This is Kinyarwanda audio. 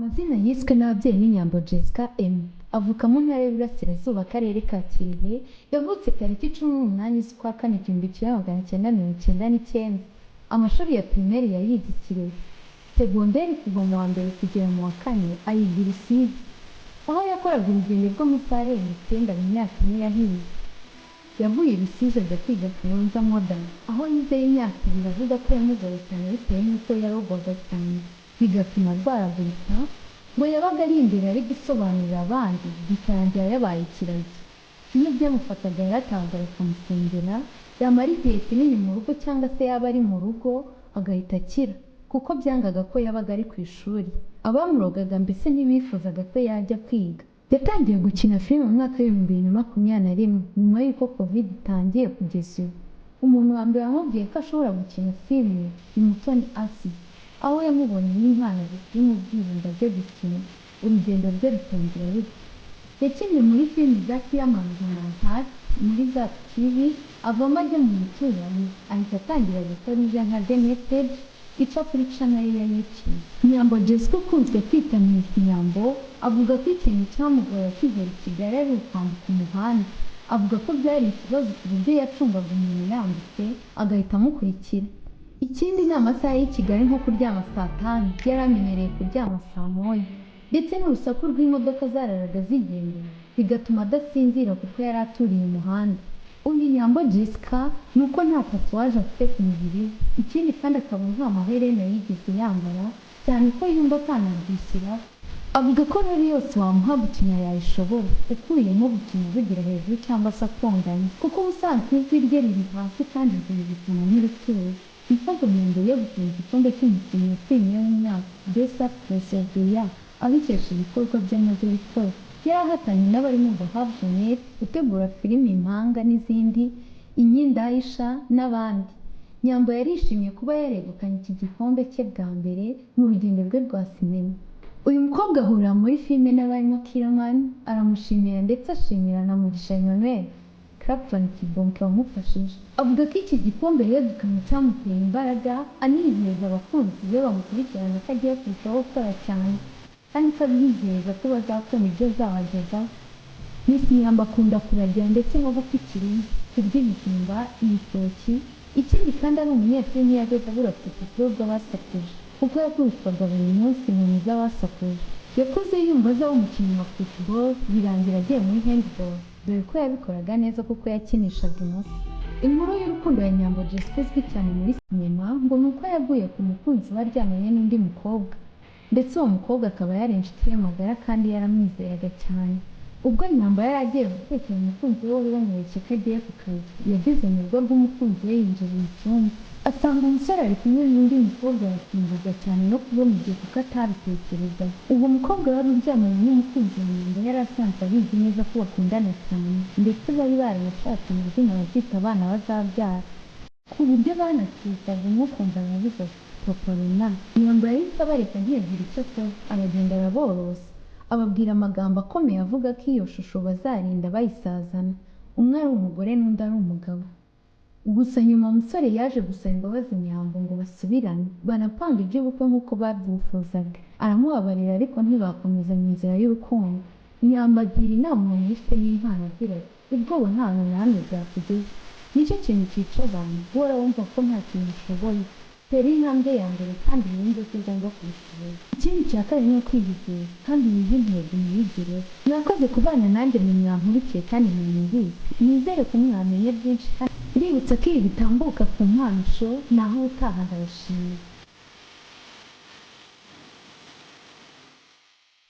Amazina yiswe n'ababyeyi ni Nyambo Jessica Emmy. Avuka mu ntara y'Iburasirazuba, akarere ka Kirehe. Yavutse tariki 18 z'ukwa kane 1999. Amashuri ya primaire yayize i Kirehe. Segonderi kuva mu wa mbere kugera mu wa kane ayiga i Rusizi, aho yakoraga urugendo rwo mu saha icyenda mu myaka ine yahize. Yavuye i Rusizi ajya kwiga Kayonza Modern, aho yizeye imyaka ibiri avuga ko yamugaye cyane bitewe n'uko yarogwaga cyane bigatuma arwaragurika. Ngo yabaga ari imbere ari gusobanurira abandi bikarangira yabaye ikiragi. Iyo byamufataga yaratangaga bakamusengera, yamara igihe kinini mu rugo cyangwa se yaba ari mu rugo agahita akira, kuko byangaga ko yabaga ari ku ishuri. Abamurogaga mbese ntibifuzaga ko yajya kwiga. Yatangiye gukina filime mu mwaka w'2021 nyuma y'uko Covid itangiye kugeza ubu. Umuntu wa mbere wamubwiye ko ashobora gukina filime ni Mutoni Asi, aho yamubonye n'impano y'umubyirinda byo gukina. Urugendo rwe rutangira rute? Yakinnye muri filime za Fireman muri za TV, avamo ajya mu bituranyi, ahita atangira gukora ibya nka The Message ica kuri channel ya YouTube. Nyambo Jessica ukunzwe kwita Nyambo avuga ko ikintu cyamugoye akigera i Kigali ari ukwambuka umuhanda. Avuga ko byari ikibazo ku buryo yacungaga umuntu yambutse agahita amukurikira. Ikindi ni amasaha y'i Kigali nko kuryama saa 5, yari amenyereye kuryama saa 9, ndetse n'urusaku rw'imodoka zararaga zigenda bigatuma adasinzira kuko yari aturiye umuhanda. Uyu Nyambo Jessica ni uko nta tatuwaje afite ku mubiri we. Ikindi kandi akaba nta maherena yigeze yambara, cyane ko yumva atanabyishyira. Avuga ko rero yose wamuha gukina yayishobora, ukuyemo gukina uvugira hejuru cyangwa se akonganya, kuko ubusanzwe ijwi rye riri hasi kandi ryerekana n'urutuzo. Ifata imyanzuro yo gukina igikombe cy'umukinnyi wa filime w'umwaka Best Actress of the Year abikesha ibikorwa bye amaze gukora. Yari ahatanye n'abarimo Bahab Janet gutegura filime Impanga n'izindi, Inyindahisha n'abandi. Nyambo yarishimiye kuba yaregukanye iki gikombe cye bwa mbere mu rugendo rwe rwa sinema. Uyu mukobwa ahurira muri filime n'abarimo Kiraman, aramushimira ndetse ashimira na Mugisha Emmanuel Clapton Kibonke wamufashije. Avuga ko iki gikombe yegukanye cyamuteye imbaraga, anizeza abakunzi be bamukurikirana ko agiye kurushaho gukora cyane, kandi ko abizeza ko bazakora ibyo azabagezaho. Miss Nyambo akunda kuragira ndetse no gupikira inka, kurya ibijumba, ibitoki. Ikindi kandi ari umunyeshuri ntiyageze abura ku rupapuro rw'abasakuje, kuko yakubitwaga buri munsi inkoni z'abasakuje. Yakuze yumva azaba umukinnyi wa football, birangira agiye muri handball, dore ko yabikoraga neza kuko yakinishaga imoso. Inkuru y'urukundo ya Nyambo Jessica izwi cyane muri sinema ngo ni uko yaguye ku mukunzi waryamanye n'undi mukobwa, ndetse uwo mukobwa akaba yari inshuti ye magara kandi yaramwizeraga cyane. Ubwo Nyambo yari agiye gutekera umukunzi we wari wamweretse ko agiye ku kazi, yageze mu rugo rw'umukunzi we yinjira mu cyumba, asanga umusore ari kumwe n'undi mukobwa. Yatunguka cyane no kubona ibyo kuko atabitekerezaga. Uwo mukobwa wari uryamanye n'umukunzi wa Nyambo yari asanzwe abizi neza ko bakundana cyane, ndetse bari baranashatse amazina bazita abana bazabyara, ku buryo banatwitaga nk'ukumva aravuga Poporina. Nyambo yahise abareka ntiyagira icyo akora, aragenda araborosa, ababwira amagambo akomeye avuga ko iyo shusho bazarinda bayisazana, umwe ari umugore n'undi ari umugabo. Gusa nyuma umusore yaje gusaba imbabazi Nyambo ngo basubirane, banapanga iby'ubukwe nk'uko babyifuzaga. Aramubabarira ariko ntibakomeza mu nzira y'urukundo. Nyambo agira inama umuntu yise n'impano agira ati, ubwoba nta hantu na hamwe bwakugeza. Nicyo kintu cyica abantu, guhora wumva ko nta kintu ushoboye. Tera intambwe ya mbere kandi wumve ko ugomba kubishoboye. Ikindi cya kabiri ni ukwiyizera kandi wihe intego muyigireho. Mwakoze kubana nanjye mu mwankurikiye kandi mwumvise. Nizere ko mwamenye byinshi kandi ndibutsa ko ibi bitambuka ku Mpano Show, naho utaha ndabashimiye.